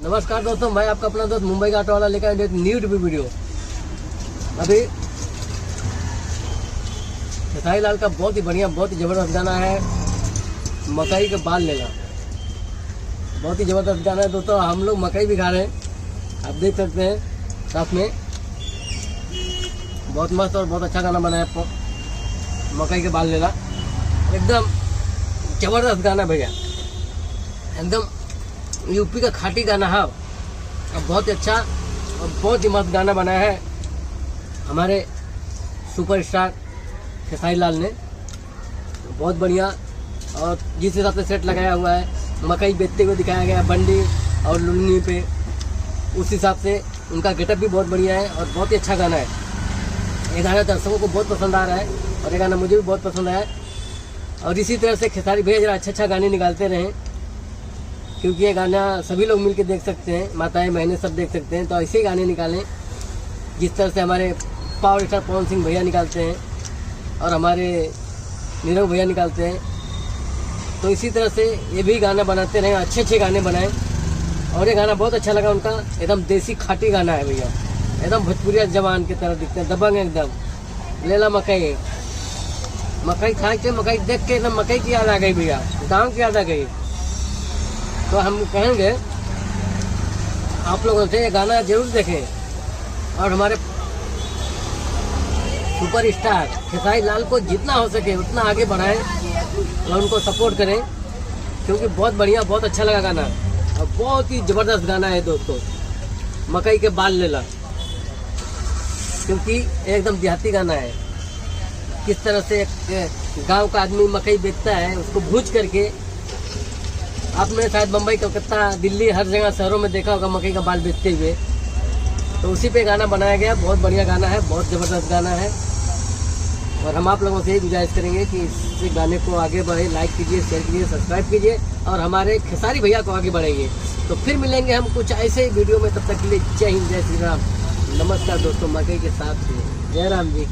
नमस्कार दोस्तों, मैं आपका अपना दोस्त मुंबई का ऑटो वाला लेकर आया एक न्यू वीडियो। अभी खेसारी लाल का बहुत ही बढ़िया, बहुत ही ज़बरदस्त गाना है मकई के बाल लेना। बहुत ही ज़बरदस्त गाना है दोस्तों। हम लोग मकई भी खा रहे हैं, आप देख सकते हैं साथ में। बहुत मस्त और बहुत अच्छा गाना बना है मकई के बाल लेना। एकदम ज़बरदस्त गाना भैया, एकदम यूपी का खाटी गाना है। अब बहुत ही अच्छा और बहुत ही मस्त गाना बनाया है हमारे सुपरस्टार खेसारी लाल ने। बहुत बढ़िया, और जिस हिसाब से सेट लगाया हुआ है, मकई बेचते हुए दिखाया गया है बंडी और लुलनी पे, उस हिसाब से उनका गेटअप भी बहुत बढ़िया है और बहुत ही अच्छा गाना है। ये गाना दर्शकों को बहुत पसंद आ रहा है और ये गाना मुझे भी बहुत पसंद आया। और इसी तरह से खेसारी भैया जरा अच्छा गाने निकालते रहें, क्योंकि ये गाना सभी लोग मिलकर देख सकते हैं, माताएं बहनें सब देख सकते हैं। तो ऐसे ही गाने निकालें जिस तरह से हमारे पावर स्टार पवन सिंह भैया निकालते हैं और हमारे नीरव भैया निकालते हैं। तो इसी तरह से ये भी गाना बनाते रहें, अच्छे अच्छे गाने बनाएं। और ये गाना बहुत अच्छा लगा उनका, एकदम देसी खाटी गाना है भैया, एकदम भोजपुरिया जवान की तरह दिखते हैं, दबंग एकदम। लेला मकई, मकई खा के, मकई देख के एकदम मकई की याद आ गई भैया, गाँव की याद आ गई। तो हम कहेंगे आप लोगों से ये गाना जरूर देखें और हमारे सुपर स्टार खेसारी लाल को जितना हो सके उतना आगे बढ़ाएं और उनको सपोर्ट करें, क्योंकि बहुत बढ़िया, बहुत अच्छा लगा गाना और बहुत ही ज़बरदस्त गाना है दोस्तों मकई के बाल लेला। क्योंकि एकदम देहाती गाना है, किस तरह से गांव का आदमी मकई बेचता है, उसको भूज करके। आपने शायद मुंबई, कलकत्ता, दिल्ली, हर जगह शहरों में देखा होगा मकई का बाल बेचते हुए। तो उसी पे गाना बनाया गया, बहुत बढ़िया गाना है, बहुत ज़बरदस्त गाना है। और हम आप लोगों से यही गुजारिश करेंगे कि इस गाने को आगे बढ़े, लाइक कीजिए, शेयर कीजिए, सब्सक्राइब कीजिए और हमारे खेसारी भैया को आगे बढ़ाइए। तो फिर मिलेंगे हम कुछ ऐसे ही वीडियो में, तब तक के लिए जय हिंद, जय श्री राम। नमस्कार दोस्तों, मकई के साथ जय राम जी।